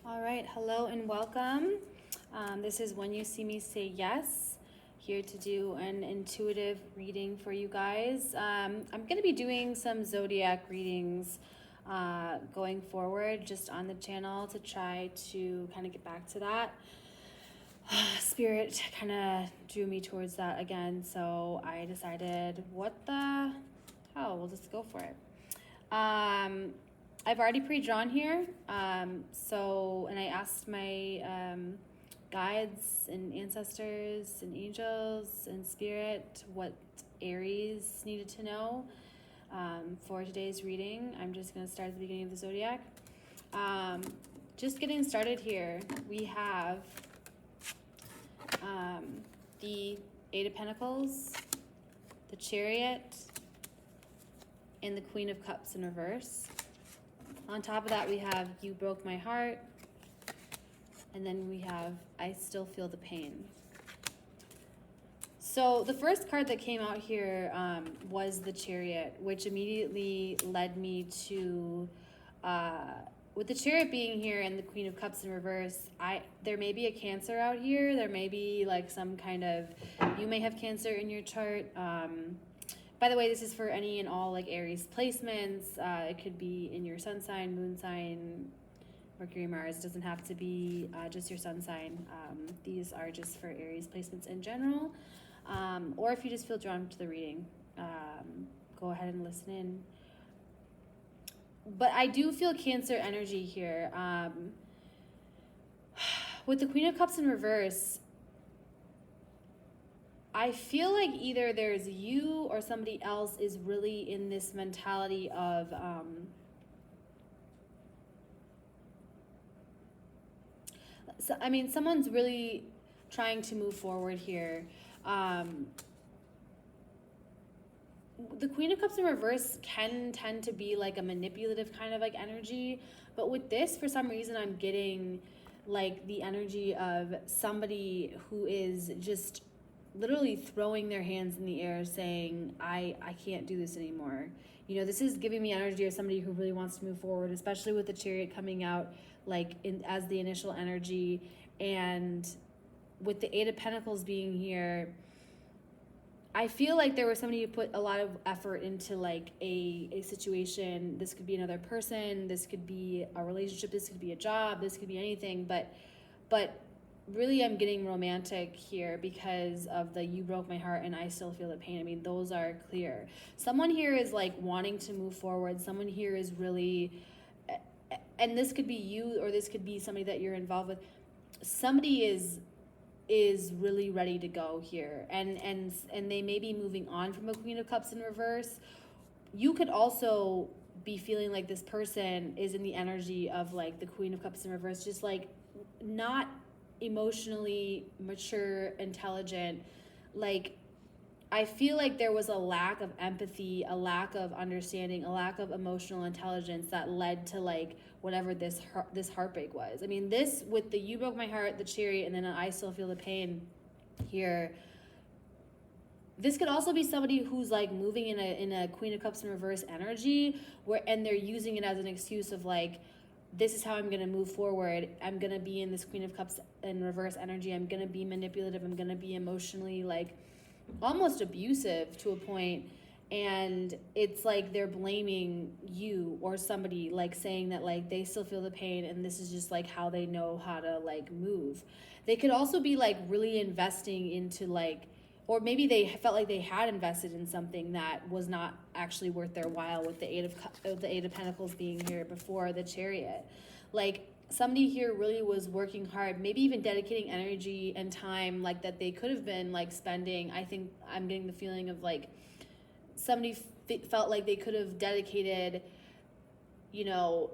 All right, hello and welcome. This is When You See Me Say Yes, here to do an intuitive reading for you guys. I'm going to be doing some zodiac readings going forward just on the channel to try to kind of get back to that. Spirit kind of drew me towards that again, so I decided, what the hell, we'll just go for it. I've already pre-drawn here, and I asked my guides and ancestors and angels and spirit what Aries needed to know for today's reading. I'm just going to start at the beginning of the zodiac. Just getting started here, we have the Eight of Pentacles, the Chariot, and the Queen of Cups in reverse. On top of that, we have You Broke My Heart, and then we have I Still Feel the Pain. So the first card that came out here was the Chariot, which immediately led me to, with the Chariot being here and the Queen of Cups in reverse, there may be a Cancer out here. There may be like some kind of, you may have Cancer in your chart. By the way, this is for any and all like Aries placements. It could be in your sun sign, moon sign, Mercury, Mars. It doesn't have to be just your sun sign. These are just for Aries placements in general. Or if you just feel drawn to the reading, go ahead and listen in. But I do feel Cancer energy here. With the Queen of Cups in reverse, I feel like either there's you or somebody else is really in this mentality of someone's really trying to move forward here. The Queen of Cups in reverse can tend to be like a manipulative kind of like energy, but with this, for some reason, I'm getting like the energy of somebody who is just literally throwing their hands in the air saying, I can't do this anymore. You know, this is giving me energy of somebody who really wants to move forward, especially with the Chariot coming out like as the initial energy, and with the Eight of Pentacles being here, I feel like there was somebody who put a lot of effort into like a situation. This could be another person, this could be a relationship, this could be a job, this could be anything, but really I'm getting romantic here because of the You Broke My Heart and I Still Feel the Pain. I mean, those are clear. Someone here is like wanting to move forward. Someone here is really, and this could be you or this could be somebody that you're involved with. Somebody is really ready to go here, and they may be moving on from a Queen of Cups in reverse. You could also be feeling like this person is in the energy of like the Queen of Cups in reverse, just like not emotionally mature, intelligent. Like, I feel like there was a lack of empathy, a lack of understanding, a lack of emotional intelligence that led to like whatever this heartbreak was. I mean, this with the You Broke My Heart, the Chariot, and then I Still Feel the Pain here. This could also be somebody who's like moving in a Queen of Cups in reverse energy, and they're using it as an excuse of like, this is how I'm going to move forward. I'm going to be in this Queen of Cups in reverse energy. I'm going to be manipulative. I'm going to be emotionally like almost abusive to a point. And it's like they're blaming you or somebody, like saying that like they still feel the pain and this is just like how they know how to like move. They could also be like really investing into like, or maybe they felt like they had invested in something that was not actually worth their while, with the Eight of Pentacles being here before the Chariot. Like, somebody here really was working hard, maybe even dedicating energy and time like that they could have been like spending. I think I'm getting the feeling of like somebody felt like they could have dedicated, you know,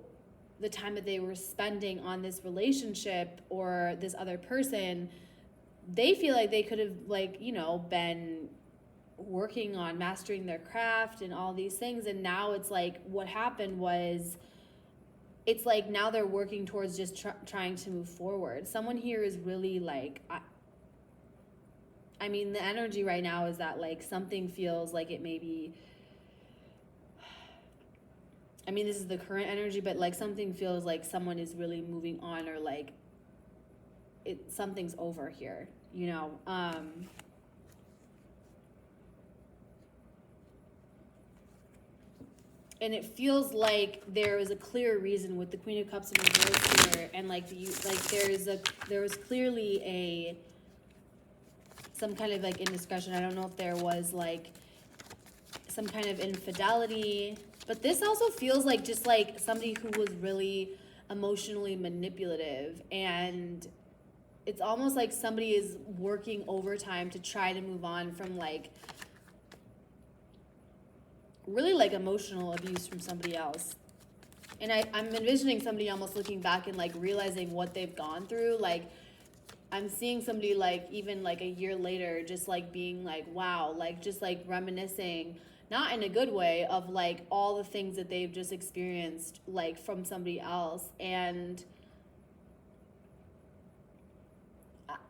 the time that they were spending on this relationship or this other person. They feel like they could have like, you know, been working on mastering their craft and all these things, and now it's like what happened was, it's like now they're working towards just trying to move forward. Someone here is really like, I mean, the energy right now is that like something feels like it may be, I mean, this is the current energy, but like something feels like someone is really moving on, or like something's over here, you know. And it feels like there is a clear reason with the Queen of Cups in reverse here, and like there was clearly some kind of like indiscretion. I don't know if there was like some kind of infidelity, but this also feels like just like somebody who was really emotionally manipulative, and it's almost like somebody is working overtime to try to move on from like really like emotional abuse from somebody else. And I'm envisioning somebody almost looking back and like realizing what they've gone through. Like I'm seeing somebody like even like a year later just like being like, wow, like just like reminiscing, not in a good way, of like all the things that they've just experienced like from somebody else. And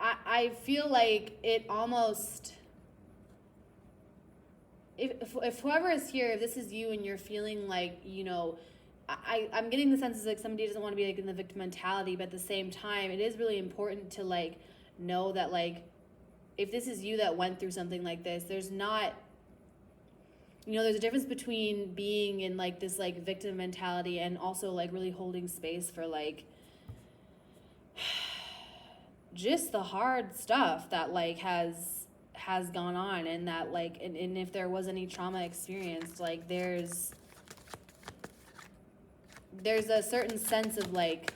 I feel like it almost, if whoever is here, if this is you and you're feeling like, you know, I'm getting the sense is like somebody doesn't want to be like in the victim mentality, but at the same time, it is really important to like know that like if this is you that went through something like this, there's not, you know, there's a difference between being in like this like victim mentality and also like really holding space for like just the hard stuff that like has gone on, and that like and if there was any trauma experienced, like there's a certain sense of like,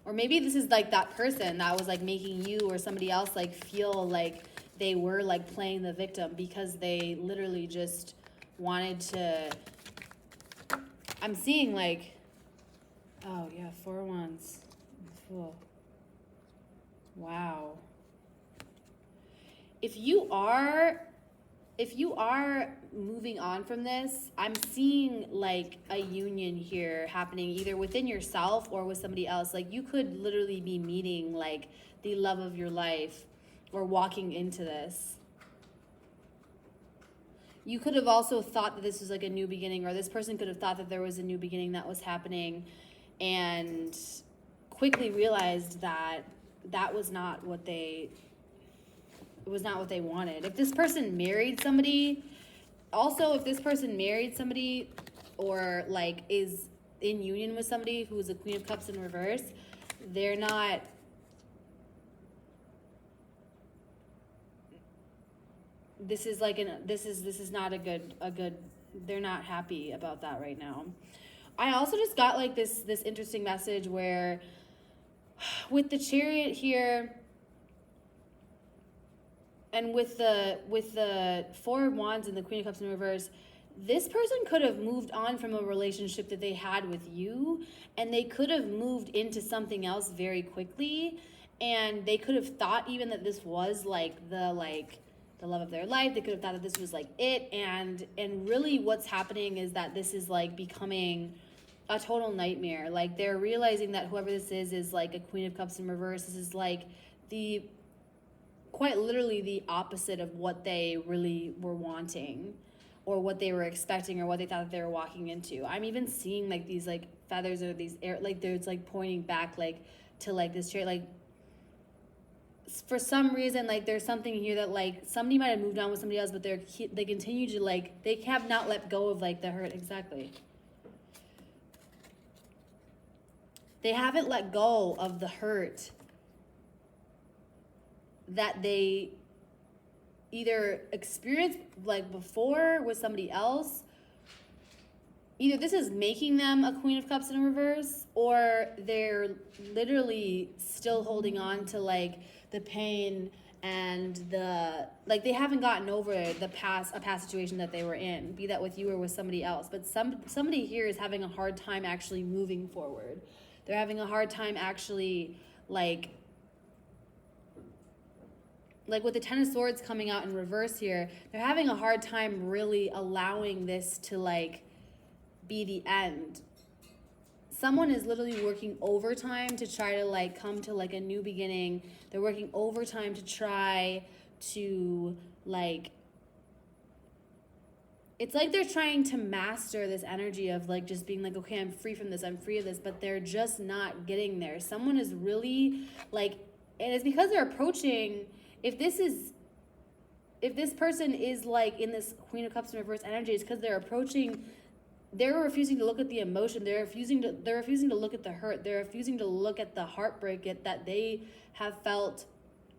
or maybe this is like that person that was like making you or somebody else like feel like they were like playing the victim because they literally just wanted to. I'm seeing like, oh yeah, 4 wands. Cool. Wow. If you are moving on from this, I'm seeing like a union here happening either within yourself or with somebody else. Like you could literally be meeting like the love of your life or walking into this. You could have also thought that this was like a new beginning, or this person could have thought that there was a new beginning that was happening and quickly realized that that was not what they wanted. If this person married somebody, if this person married somebody or like is in union with somebody who's a Queen of Cups in reverse, they're not, this is not a good, they're not happy about that right now. I also just got like this interesting message where with the Chariot here and with the 4 of Wands and the Queen of Cups in reverse, this person could have moved on from a relationship that they had with you, and they could have moved into something else very quickly, and they could have thought even that this was like the love of their life. They could have thought that this was like it, and really what's happening is that this is like becoming a total nightmare. Like they're realizing that whoever this is like a Queen of Cups in reverse. This is like quite literally the opposite of what they really were wanting or what they were expecting or what they thought that they were walking into. I'm even seeing like these like feathers or these air, like there's like pointing back like to like this Chariot. Like for some reason, like there's something here that like somebody might have moved on with somebody else, but they continue to like, they have not let go of like the hurt. Exactly. They haven't let go of the hurt that they either experienced like before with somebody else. Either this is making them a Queen of Cups in reverse, or they're literally still holding on to like the pain and the like, they haven't gotten over a past situation that they were in, be that with you or with somebody else. But somebody here is having a hard time actually moving forward. They're having a hard time actually like with the 10 of Swords coming out in reverse here, they're having a hard time really allowing this to like be the end. Someone is literally working overtime to try to like come to like a new beginning. They're working overtime to try to like it's like they're trying to master this energy of like just being like, okay, I'm free from this, I'm free of this, but they're just not getting there. Someone is really like, and it's because they're approaching, if this person is like in this Queen of Cups in reverse energy, it's because they're refusing to look at the emotion. They're refusing to look at the hurt. They're refusing to look at the heartbreak that they have felt,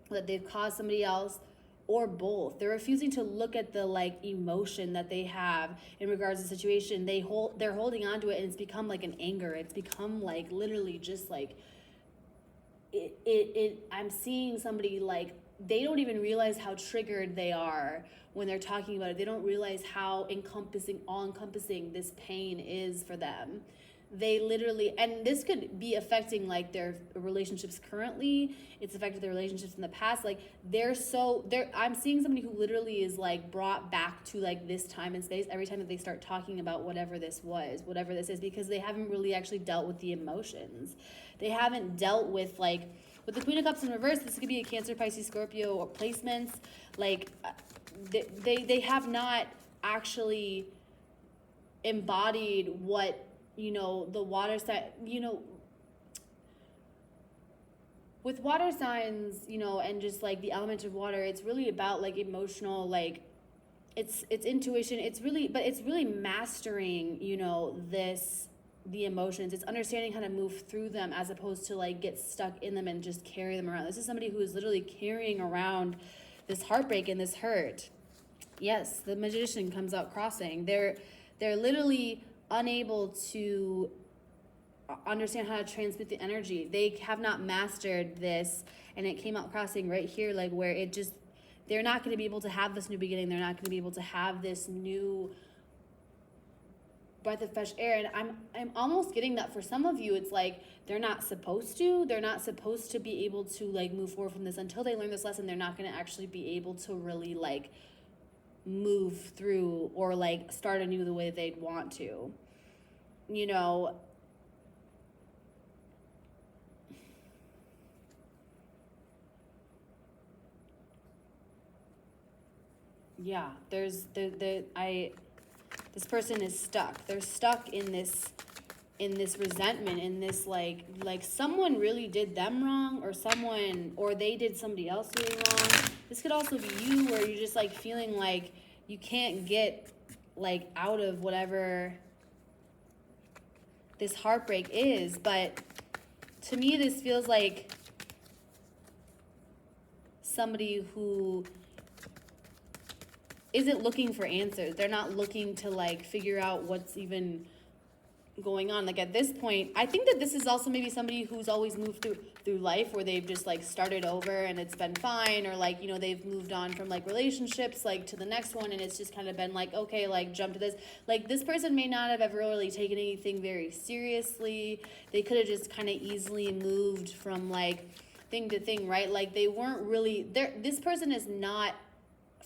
that they've caused somebody else, or both. They're refusing to look at the like emotion that they have in regards to the situation. They're holding on to it, and it's become like an anger. It's become like literally just like I'm seeing somebody like, they don't even realize how triggered they are when they're talking about it. They don't realize how all encompassing this pain is for them. They literally, and this could be affecting like their relationships currently. It's affected their relationships in the past. Like I'm seeing somebody who literally is like brought back to like this time and space every time that they start talking about whatever this is, because they haven't really actually dealt with the emotions. They haven't dealt with like, with the Queen of Cups in reverse, this could be a Cancer, Pisces, Scorpio or placements. Like they have not actually embodied what, the water sign, with water signs, and just like the element of water, it's really about like emotional, like it's intuition. It's really mastering, the emotions. It's understanding how to move through them as opposed to like get stuck in them and just carry them around. This is somebody who is literally carrying around this heartbreak and this hurt. Yes, the Magician comes out crossing. They're literally unable to understand how to transmit the energy. They have not mastered this, and it came out crossing right here, like where it just, they're not going to be able to have this new beginning. They're not going to be able to have this new breath of fresh air. And I'm almost getting that for some of you, it's like they're not supposed to be able to like move forward from this until they learn this lesson. They're not going to actually be able to really like move through or like start anew the way they'd want to, yeah, this person is stuck. They're stuck in this resentment, in this like someone really did them wrong, or they did somebody else really wrong. This could also be you, where you're just like feeling like you can't get like out of whatever this heartbreak is. But to me, this feels like somebody who isn't looking for answers. They're not looking to like figure out what's even going on. Like at this point, I think that this is also maybe somebody who's always moved through life, where they've just like started over and it's been fine, or like, they've moved on from like relationships like to the next one, and it's just kind of been like, okay, like jump to this. Like this person may not have ever really taken anything very seriously. They could have just kind of easily moved from like thing to thing, right? Like they weren't really there. This person is not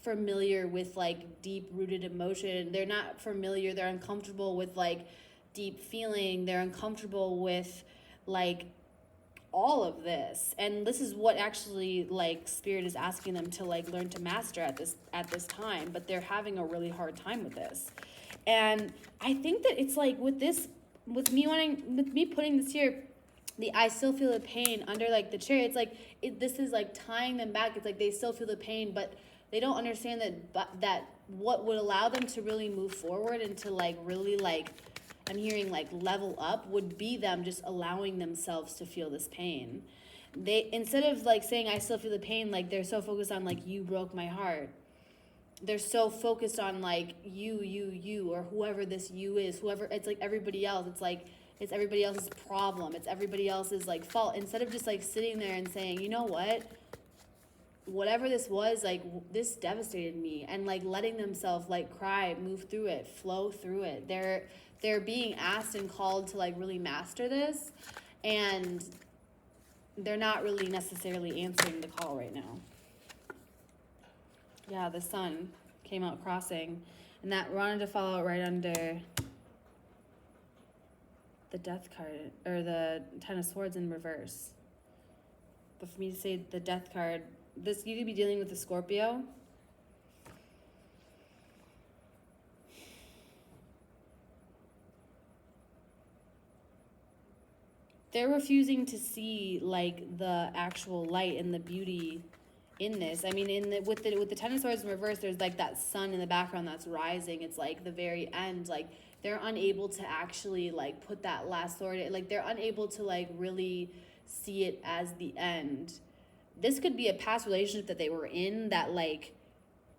familiar with like deep rooted emotion. They're not familiar. They're uncomfortable with like deep feeling. They're uncomfortable with like all of this, and this is what actually like spirit is asking them to like learn to master at this time. But they're having a really hard time with this. And I think that it's like with me putting this here, I still feel the pain under like the chair. It's like this is like tying them back. It's like they still feel the pain, but they don't understand that what would allow them to really move forward and to like really like, I'm hearing like level up, would be them just allowing themselves to feel this pain. They, instead of like saying I still feel the pain, like they're so focused on like, you broke my heart. They're so focused on like you, or whoever this you is, whoever, it's like everybody else. It's like, it's everybody else's problem. It's everybody else's like fault. Instead of just like sitting there and saying, you know what? Whatever this was, like this devastated me, and like letting themselves like cry, move through it, flow through it. They're being asked and called to like really master this, and they're not really necessarily answering the call right now. Yeah, the Sun came out crossing, and that wanted to fall out right under the Death card, or the Ten of Swords in reverse. But for me to say the Death card, this, you could be dealing with a Scorpio. they're refusing to see like the actual light and the beauty in this. I mean, with the Ten of Swords in reverse, there's like that sun in the background that's rising. It's like the very end. Like they're unable to actually like put that last sword. Like they're unable to like really see it as the end. This could be a past relationship that they were in that like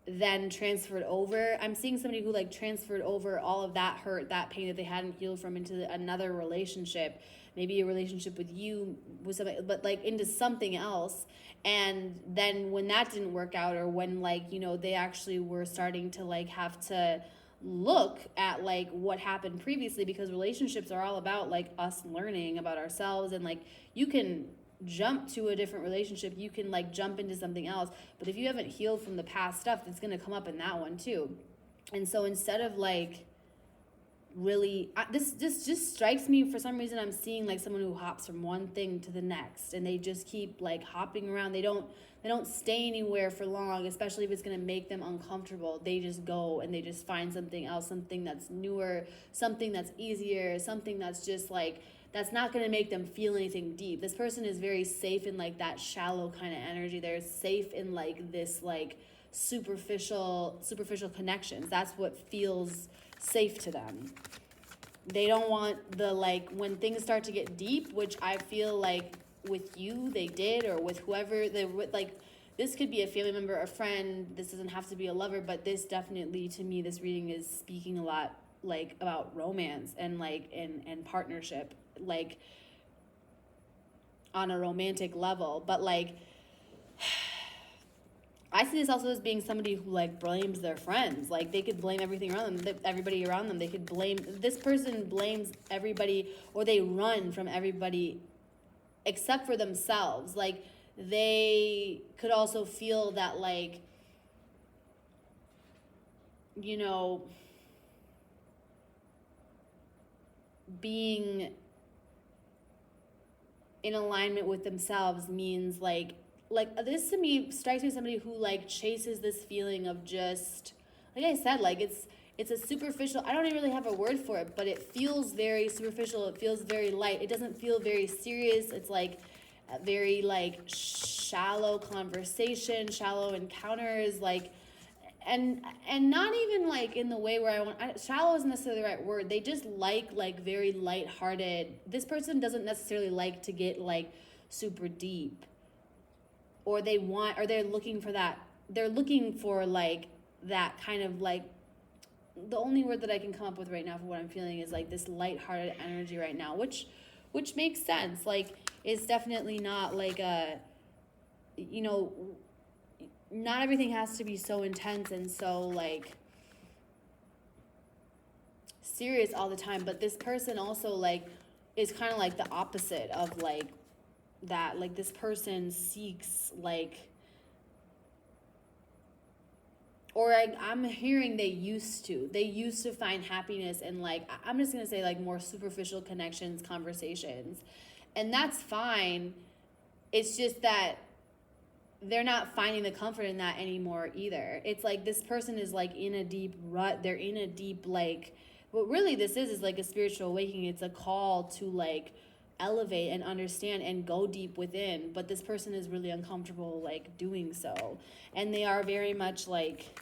then transferred over. I'm seeing somebody who like transferred over all of that hurt, that pain that they hadn't healed from into another relationship, maybe a relationship with you, with somebody, but like into something else. And then when that didn't work out, or when like, you know, they actually were starting to like have to look at like what happened previously, because relationships are all about like us learning about ourselves. And like you can jump to a different relationship, you can like jump into something else, but if you haven't healed from the past stuff, it's going to come up in that one too. And so instead of like really this just strikes me, for some reason I'm seeing like someone who hops from one thing to the next, and they just keep like hopping around. They don't stay anywhere for long, especially if it's going to make them uncomfortable. They just go and they just find something else, something that's newer, something that's easier, something that's just like, that's not going to make them feel anything deep. This person is very safe in like that shallow kind of energy. They're safe in like this like superficial connections. That's what feels safe to them. They don't want the like, when things start to get deep, which I feel like with you they did, or with whoever they like, this could be a family member, a friend, this doesn't have to be a lover, but this definitely, to me, this reading is speaking a lot like about romance and like and partnership, like on a romantic level. But like I see this also as being somebody who like blames their friends. Like they could blame everything around them, everybody around them. They could blame, this person blames everybody, or they run from everybody except for themselves. Like they could also feel that like, you know, being in alignment with themselves means like this to me strikes me as somebody who like chases this feeling of just, like I said, like it's a superficial, I don't even really have a word for it, but it feels very superficial. It feels very light. It doesn't feel very serious. It's like a very like shallow conversation, shallow encounters, like and not even like in the way where shallow isn't necessarily the right word. They just like very lighthearted. This person doesn't necessarily like to get like super deep, or they're looking for that. They're looking for like that kind of like, the only word that I can come up with right now for what I'm feeling is like this lighthearted energy right now, which makes sense. Like it's definitely not like a, you know, not everything has to be so intense and so like serious all the time. But this person also like is kind of like the opposite of like that. Like this person seeks like, or I'm hearing they used to find happiness in like, I'm just gonna say like more superficial connections, conversations, and that's fine. It's just that they're not finding the comfort in that anymore either. It's like this person is like in a deep rut. They're in a deep like, what really this is like a spiritual awakening. It's a call to like elevate and understand and go deep within, but this person is really uncomfortable like doing so. And they are very much like,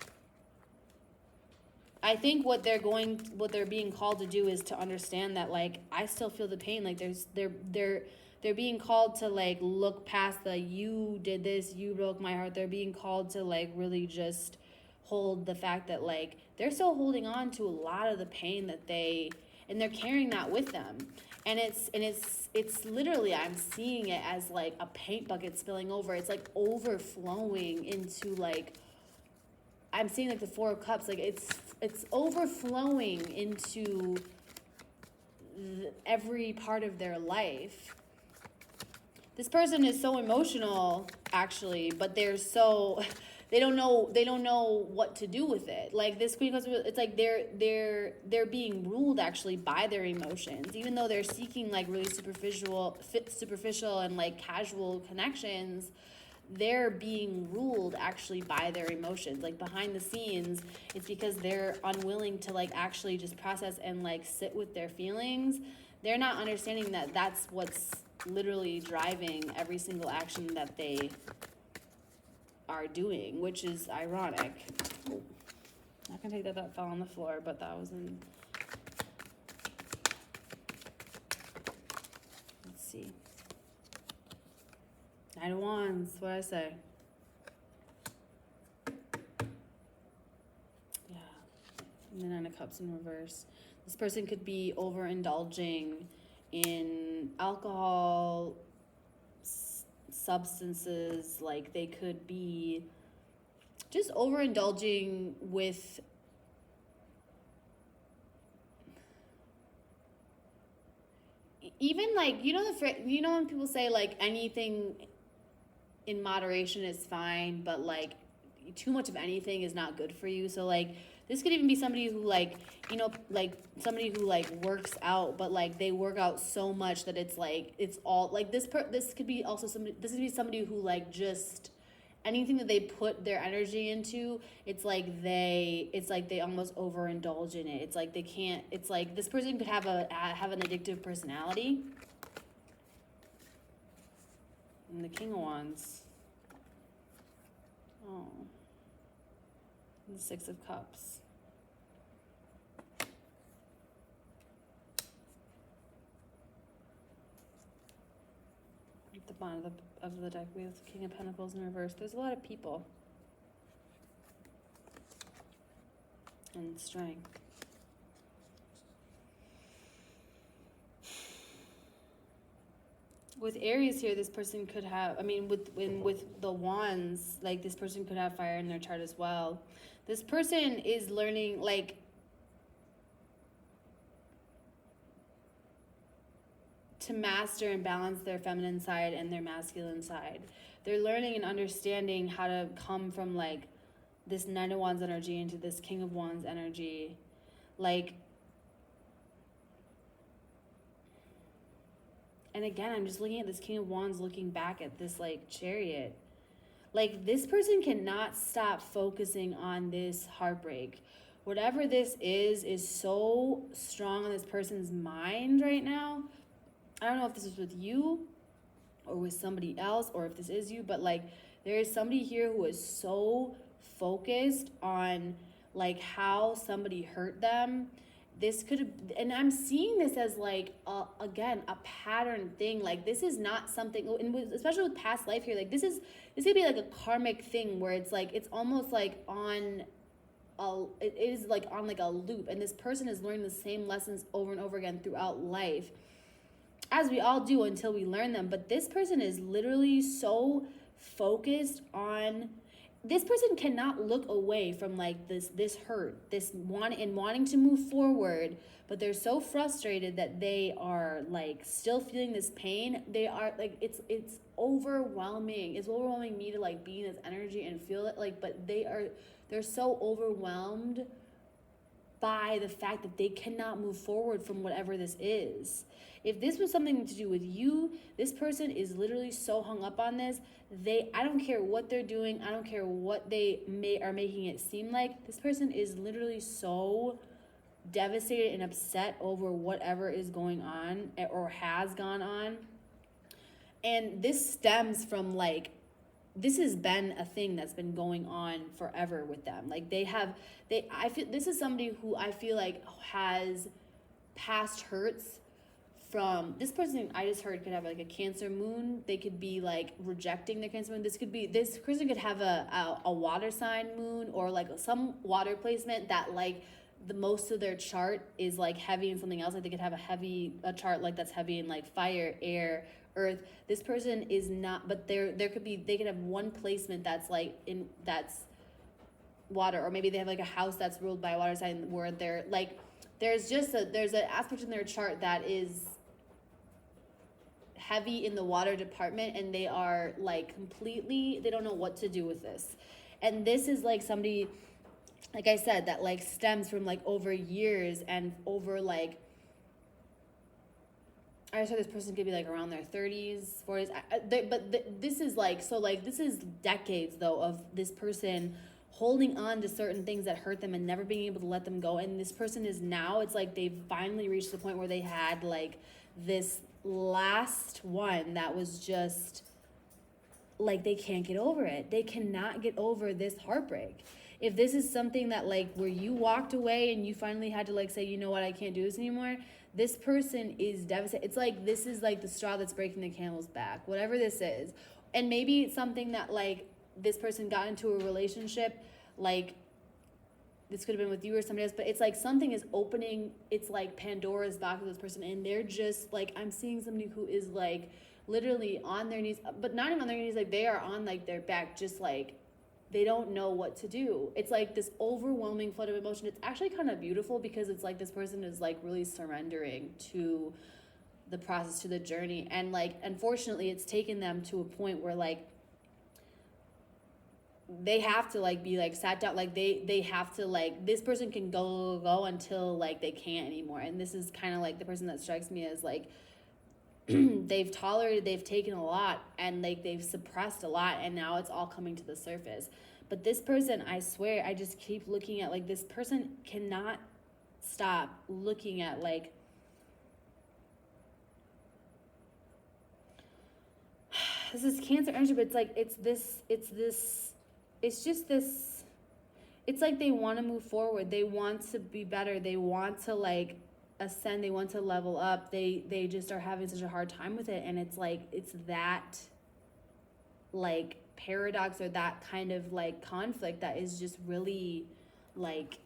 I think what they're being called to do is to understand that like, I still feel the pain. Like they're being called to like look past the, you did this, you broke my heart. They're being called to like really just hold the fact that like they're still holding on to a lot of the pain that and they're carrying that with them. And it's literally, I'm seeing it as like a paint bucket spilling over. It's like overflowing into like, I'm seeing like the Four of Cups, like it's overflowing into every part of their life. This person is so emotional, actually, but they don't know what to do with it. Like this Queen of Cups, it's like they're being ruled actually by their emotions, even though they're seeking like really superficial and like casual connections. They're being ruled actually by their emotions. Like behind the scenes, it's because they're unwilling to like actually just process and like sit with their feelings. they're not understanding that that's what's literally driving every single action that they are doing, which is ironic. Oh, I can take that fell on the floor, but that was in, let's see. Nine of Wands, what did I say? Yeah. And then Nine of Cups in reverse. This person could be overindulging in alcohol, substances, like they could be just overindulging with even like, you know when people say like anything in moderation is fine, but like too much of anything is not good for you. So like this could even be somebody who like, you know, like somebody who like works out, but like they work out so much that it's like it's all like this could be also somebody, this could be somebody who like just anything that they put their energy into, it's like they almost overindulge in it. It's like they can't, it's like this person could have an addictive personality. And the King of Wands. Oh. And the Six of Cups. At the bottom of the deck, we have the King of Pentacles in reverse. There's a lot of people. And strength. With Aries here, this person could have, I mean, with the wands, like this person could have fire in their chart as well. This person is learning, like, to master and balance their feminine side and their masculine side. They're learning and understanding how to come from, like, this Nine of Wands energy into this King of Wands energy. Like, and again, I'm just looking at this King of Wands looking back at this, like, Chariot. Like, this person cannot stop focusing on this heartbreak. Whatever this is so strong on this person's mind right now. I don't know if this is with you or with somebody else or if this is you, but, like, there is somebody here who is so focused on, like, how somebody hurt them. This could have, and I'm seeing this as like again a pattern thing. Like this is not something, and especially with past life here, like this could be like a karmic thing where it's like it's almost like it is like on like a loop, and this person is learning the same lessons over and over again throughout life, as we all do until we learn them. But this person is literally so focused on. This person cannot look away from like this hurt, this wanting to move forward, but they're so frustrated that they are like still feeling this pain. They are like it's overwhelming. It's overwhelming me to like be in this energy and feel it, like, but they're so overwhelmed by the fact that they cannot move forward from whatever this is. If this was something to do with you, this person is literally so hung up on this. I don't care what they're doing. I don't care what they are making it seem like. This person is literally so devastated and upset over whatever is going on or has gone on. And this stems from like, this has been a thing that's been going on forever with them. Like I feel this is somebody who I feel like has past hurts from this person. I just heard could have like a Cancer moon. They could be like rejecting their Cancer moon. This person could have a water sign moon, or like some water placement that like the most of their chart is like heavy in something else. Like they could have a chart like that's heavy in like fire, air, earth. This person is not, but they could have one placement that's like that's water, or maybe they have like a house that's ruled by a water sign where they're like there's an aspect in their chart that is heavy in the water department, and they are like completely, they don't know what to do with this. And this is like somebody, like I said, that like stems from like over years and over like, I said this person could be like around their 30s, 40s, this is like, so like this is decades though of this person holding on to certain things that hurt them and never being able to let them go. And this person is now, it's like they've finally reached the point where they had like this last one that was just like they can't get over it. They cannot get over this heartbreak. If this is something that like where you walked away and you finally had to like say, you know what, I can't do this anymore, this person is devastated. It's like this is like the straw that's breaking the camel's back, whatever this is. And maybe it's something that like this person got into a relationship, like this could have been with you or somebody else, but it's like something is opening, it's like Pandora's box with this person, and they're just like, I'm seeing somebody who is like literally on their knees, but not even on their knees, like they are on like their back, just like they don't know what to do. It's like this overwhelming flood of emotion. It's actually kind of beautiful because it's like this person is like really surrendering to the process, to the journey. And like, unfortunately, it's taken them to a point where like they have to like be like sat down, like they have to like, this person can go until like they can't anymore. And this is kind of like the person that strikes me as like they've tolerated, they've taken a lot, and like they've suppressed a lot, and now it's all coming to the surface. But this person, I swear, I just keep looking at like this person cannot stop looking at like this is Cancer energy, but it's like it's just this, it's like they want to move forward, they want to be better, they want to like ascend, they want to level up, they just are having such a hard time with it. And it's like it's that like paradox or that kind of like conflict that is just really like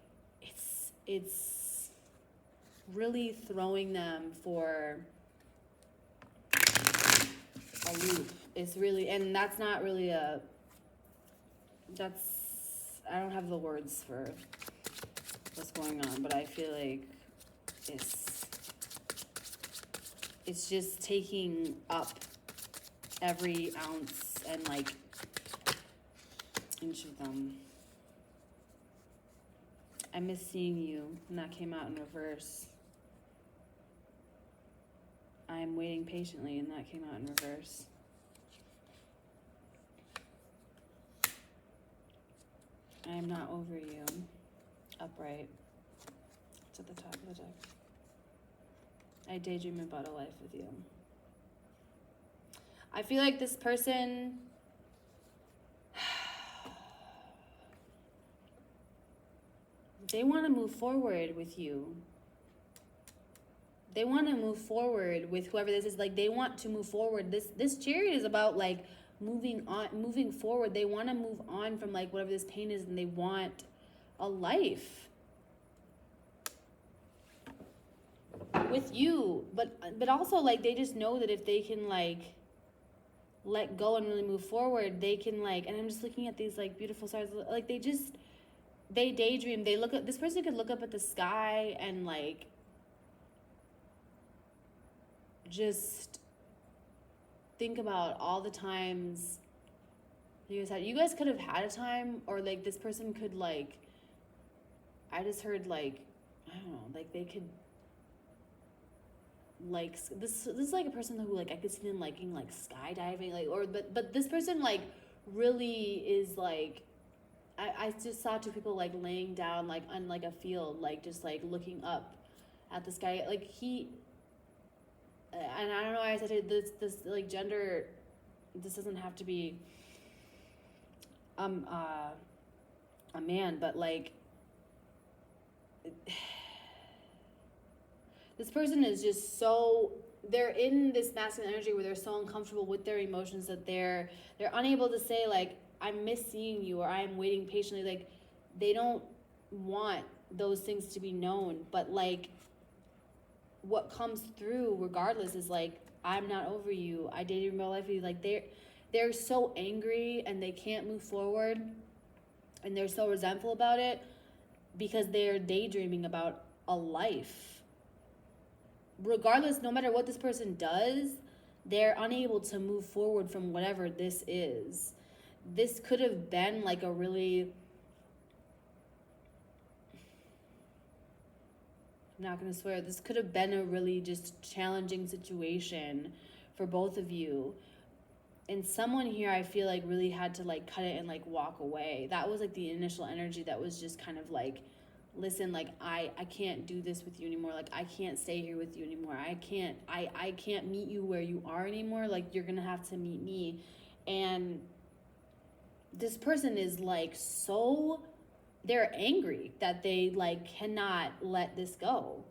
it's really throwing them for a loop. It's really, and that's not really a, that's, I don't have the words for what's going on, but I feel like it's just taking up every ounce and like inch of them. I miss seeing you, and that came out in reverse. I am waiting patiently, and that came out in reverse. I am not over you, upright. It's at the top of the deck. I daydream about a life with you. I feel like this person, they want to move forward with you. They want to move forward with whoever this is. Like they want to move forward. This Chariot is about like moving on, moving forward. They want to move on from like whatever this pain is, and they want a life with you. But also like they just know that if they can like let go and really move forward, they can like, and I'm just looking at these like beautiful stars, like they daydream, they look at, this person could look up at the sky and like just think about all the times you guys could have had a time, or like this person could like, I just heard like, I don't know, like they could like, this is like a person who like I could see them liking like skydiving, like, or but this person like really is like, I just saw two people like laying down like on like a field, like just like looking up at the sky, like he, and I don't know why I said this like gender, this doesn't have to be a man, but like this person is just so, they're in this masculine energy where they're so uncomfortable with their emotions that they're unable to say like, I miss seeing you, or I am waiting patiently. Like they don't want those things to be known, but like what comes through regardless is like, I'm not over you, I dated in real life with you. Like they're so angry and they can't move forward, and they're so resentful about it because they're daydreaming about a life. Regardless, no matter what this person does, they're unable to move forward from whatever this is. This could have been like a really, I'm not going to swear, this could have been a really just challenging situation for both of you. And someone here, I feel like really had to like cut it and like walk away. That was like the initial energy that was just kind of like, listen, like I can't do this with you anymore. Like I can't stay here with you anymore. I can't meet you where you are anymore. Like you're gonna have to meet me. And this person is like so, they're angry that they like cannot let this go.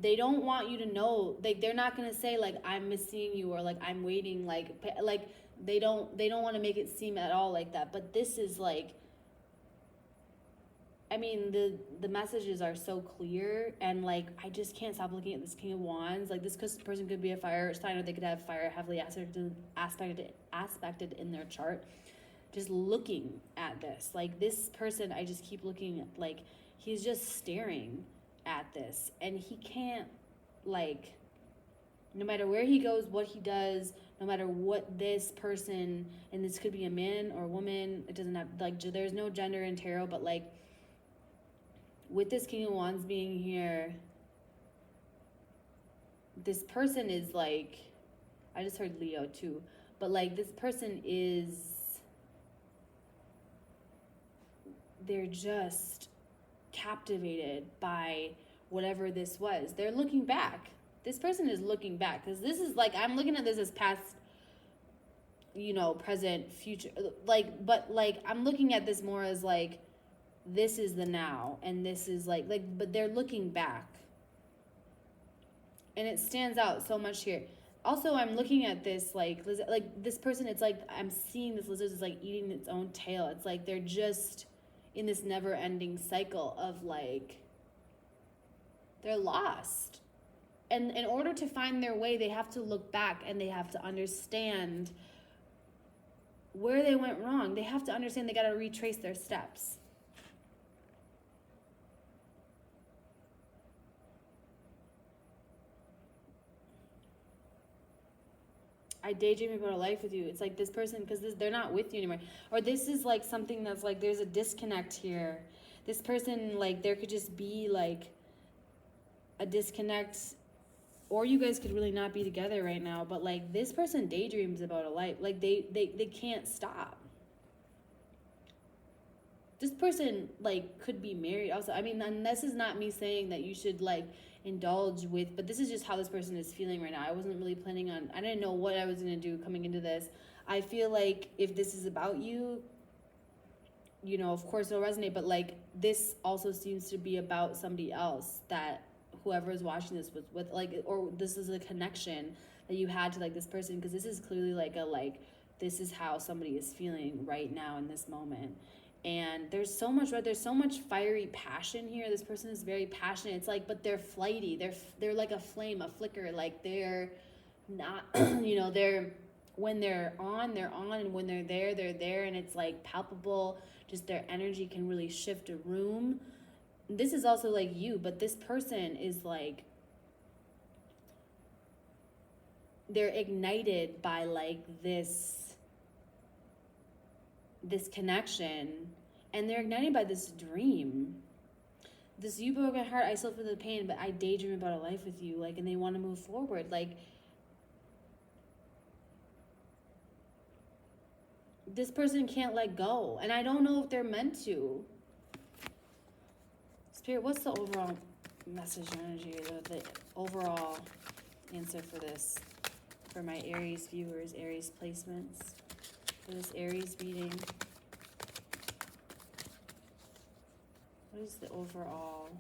They don't want you to know, like they're not gonna say like I'm missing you or like I'm waiting, like they don't want to make it seem at all like that. But this is like, I mean, the messages are so clear, and like I just can't stop looking at this King of Wands. Like this person could be a fire sign, or they could have fire heavily aspected in their chart. Just looking at this, like this person, I just keep looking at, like he's just staring at this, and he can't, like, no matter where he goes, what he does, no matter what this person, and this could be a man or a woman, it doesn't have, like, there's no gender in tarot, but like with this King of Wands being here, this person is like, I just heard Leo too, but like this person is, they're just captivated by whatever this was. They're looking back. This person is looking back, because this is like, I'm looking at this as past, you know, present, future, like, but like I'm looking at this more as like, this is the now, and this is like, but they're looking back, and it stands out so much here. Also, I'm looking at this like this person, it's like I'm seeing this lizard is like eating its own tail. It's like they're just in this never-ending cycle of like, they're lost. And in order to find their way, they have to look back, and they have to understand where they went wrong. They have to understand they got to retrace their steps. I daydream about a life with you. It's like this person, because they're not with you anymore. Or this is like something that's like, there's a disconnect here. This person, like, there could just be like a disconnect, or you guys could really not be together right now. But like this person daydreams about a life. Like they can't stop. This person like could be married also. I mean, and this is not me saying that you should like indulge with, but this is just how this person is feeling right now. I wasn't really planning on, I didn't know what I was going to do coming into this. I feel like if this is about you, you know, of course it'll resonate, but like this also seems to be about somebody else that whoever is watching this with like, or this is a connection that you had to like this person, because this is clearly like a, like, this is how somebody is feeling right now in this moment. And there's so much, right? There's so much fiery passion here. This person is very passionate. It's like, but they're flighty. They're like a flame, a flicker. Like they're not, you know, when they're on, and when they're there, and it's like palpable. Just their energy can really shift a room. This is also like you, but this person is like, they're ignited by like this connection, and they're ignited by this dream. This, you broke my heart, I still feel the pain, but I daydream about a life with you, like, and they want to move forward. Like, this person can't let go, and I don't know if they're meant to. Spirit, what's the overall message energy, the overall answer for this, for my Aries viewers, Aries placements, for this Aries reading? What is the overall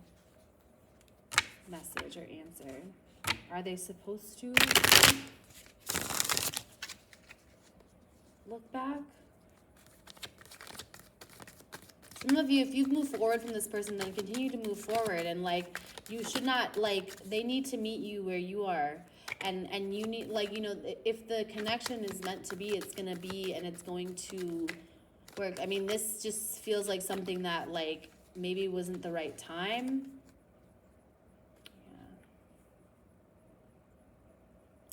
message or answer? Are they supposed to look back? Some of you, if you've moved forward from this person, then continue to move forward. And like, you should not, like, they need to meet you where you are. And you need, like, you know, if the connection is meant to be, it's going to be, and it's going to work. I mean, this just feels like something that, like, maybe wasn't the right time. Yeah.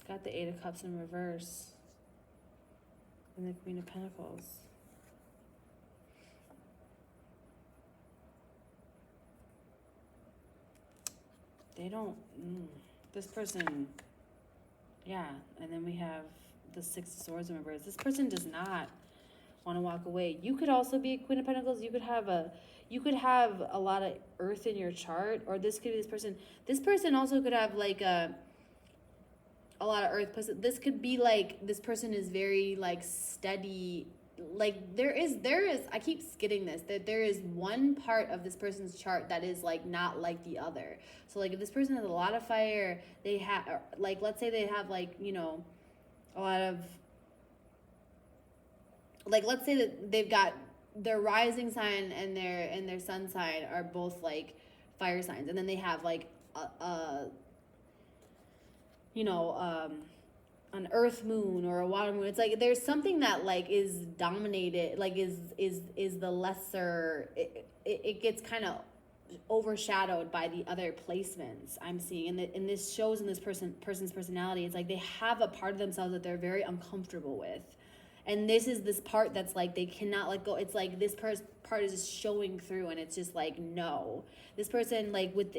Got the 8 of Cups in reverse. And the Queen of Pentacles. They don't, this person, yeah. And then we have the Six of Swords in reverse. This person does not want to walk away. You could also be a Queen of Pentacles. You could have a lot of earth in your chart, or this could be this person. This person also could have like a lot of earth. This could be like this person is very like steady. Like there is I keep skidding this, that there is one part of this person's chart that is like not like the other. So like if this person has a lot of fire, they have like, let's say they have like, you know, a lot of like, let's say that they've got their rising sign and their sun sign are both like fire signs, and then they have like a you know, an earth moon or a water moon. It's like there's something that like is dominated, like is the lesser, it gets kind of overshadowed by the other placements I'm seeing, and this shows in this person's personality. It's like they have a part of themselves that they're very uncomfortable with, and this part that's like they cannot let go. It's like this part is just showing through, and it's just like, no, this person, like with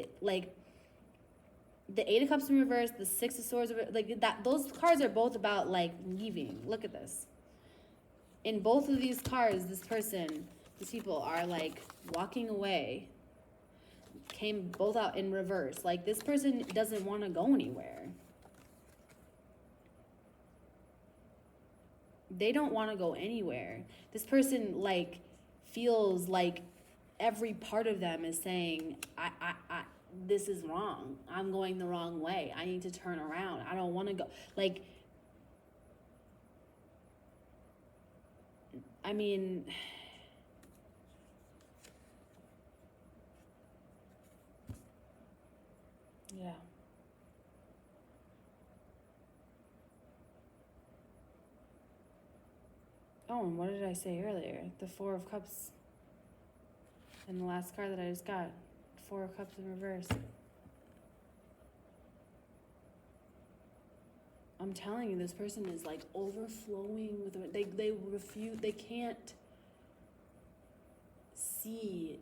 the Eight of Cups in reverse, the Six of Swords, like that, those cards are both about like leaving. Look at this. In both of these cards, these people are like walking away. Came both out in reverse. Like this person doesn't want to go anywhere. They don't want to go anywhere. This person like feels like every part of them is saying, I this is wrong. I'm going the wrong way. I need to turn around. I don't want to go. Like, I mean, yeah. Oh, and what did I say earlier? The Four of Cups. And the last card that I just got. Four of Cups in reverse. I'm telling you, this person is like overflowing with, they refuse, they can't see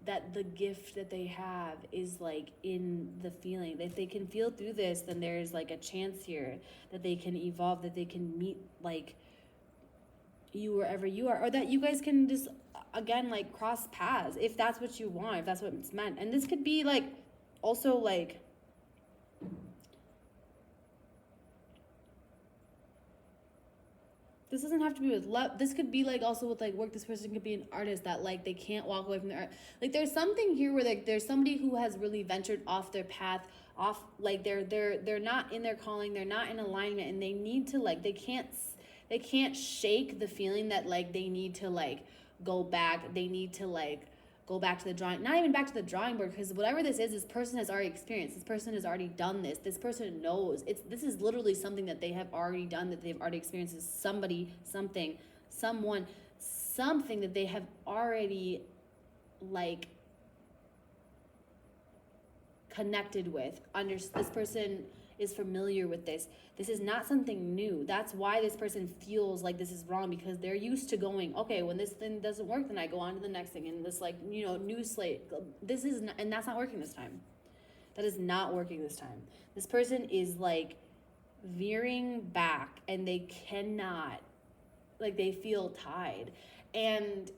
that the gift that they have is like in the feeling. If they can feel through this, then there's like a chance here that they can evolve, that they can meet like you wherever you are, or that you guys can just again like cross paths if that's what you want, if that's what it's meant. And this could be like also like this doesn't have to be with love. This could be like also with like work. This person could be an artist that like they can't walk away from their art. Like there's something here where like there's somebody who has really ventured off their path, off like they're not in their calling, they're not in alignment, and they need to like they can't shake the feeling that like they need to like go back. They need to like go back to the drawing, not even back to the drawing board, because whatever this is, this person has already experienced. This person has already done this. This person knows. This is literally something that they have already done, that they've already experienced. Is somebody, something, someone, something that they have already like connected with. This person is familiar with this. This is not something new. That's why this person feels like this is wrong, because they're used to going, okay, when this thing doesn't work, then I go on to the next thing, and this like, you know, new slate. This is not, and that's not working this time. That is not working this time. This person is like veering back, and they cannot, like they feel tied. And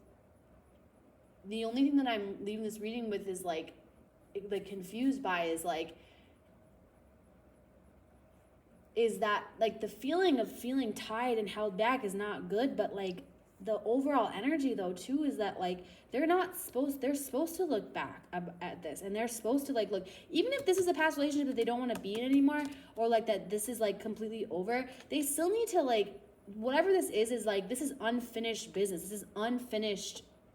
the only thing that I'm leaving this reading with is like confused by is that like the feeling of feeling tied and held back is not good, but like the overall energy though too is that like they're supposed to look back at this, and they're supposed to like look, even if this is a past relationship that they don't want to be in anymore, or like that this is like completely over, they still need to like, whatever this is like, this is unfinished business.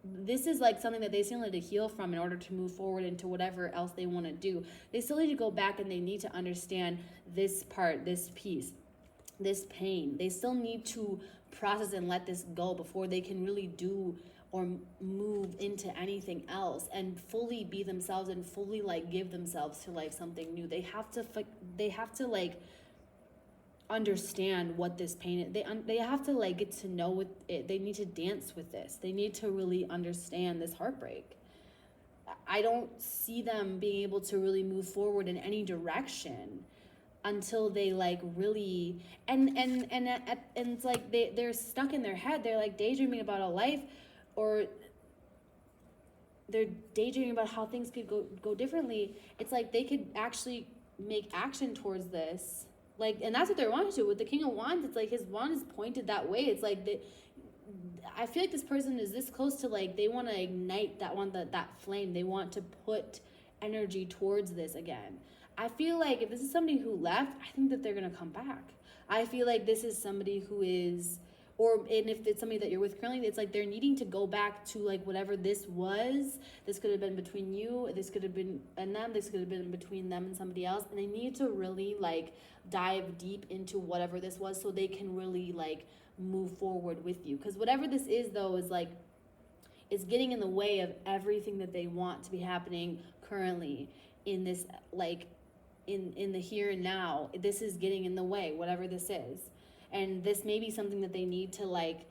This is like something that they still need to heal from in order to move forward into whatever else they want to do. They still need to go back, and they need to understand this part, this piece, this pain. They still need to process and let this go before they can really do or move into anything else and fully be themselves and fully like give themselves to like something new. They have to like understand what this pain is. They have to like get to know it. They need to dance with this. They need to really understand this heartbreak. I don't see them being able to really move forward in any direction until they like really and it's like they're stuck in their head. They're like daydreaming about a life, or they're daydreaming about how things could go differently. It's like they could actually make action towards this, like, and that's what they're wanting to with the King of Wands. It's like his wand is pointed that way. It's like I feel like this person is this close to, like, they want to ignite that flame. They want to put energy towards this again. I feel like if this is somebody who left, I think that they're gonna come back. I feel like this is somebody who is, and if it's somebody that you're with currently, it's like they're needing to go back to like whatever this was. This could have been between you. This could have been and them. This could have been between them and somebody else. And they need to really like dive deep into whatever this was, so they can really like move forward with you. Because whatever this is, though, is like, it's getting in the way of everything that they want to be happening currently in this, like, in the here and now. This is getting in the way, whatever this is. And this may be something that they need to, like,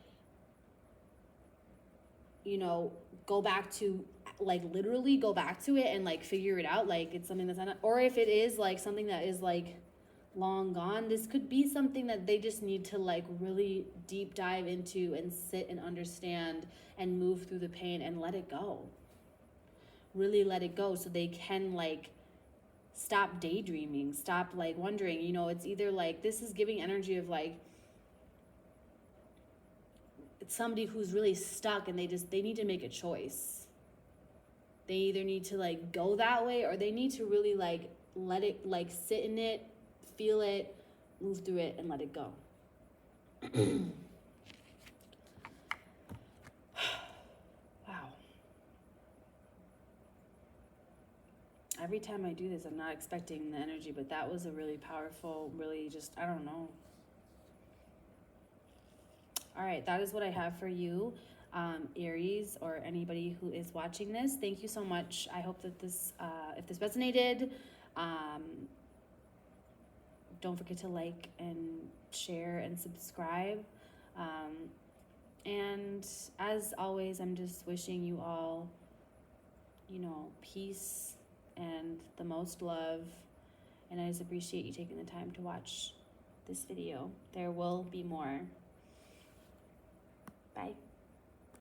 you know, go back to, like, literally go back to it and like figure it out. Like, it's something that's not, or if it is like something that is like long gone, this could be something that they just need to like really deep dive into and sit and understand and move through the pain and let it go. Really let it go, so they can like stop daydreaming, stop like wondering. You know, it's either like, this is giving energy of like, it's somebody who's really stuck and they need to make a choice. They either need to like go that way, or they need to really like let it, like, sit in it, feel it, move through it, and let it go. Wow. Every time I do this, I'm not expecting the energy, but that was a really powerful, really just, I don't know. All right, that is what I have for you, Aries, or anybody who is watching this. Thank you so much. I hope that this, if this resonated, don't forget to like and share and subscribe. And as always, I'm just wishing you all, you know, peace and the most love. And I just appreciate you taking the time to watch this video. There will be more. Bye.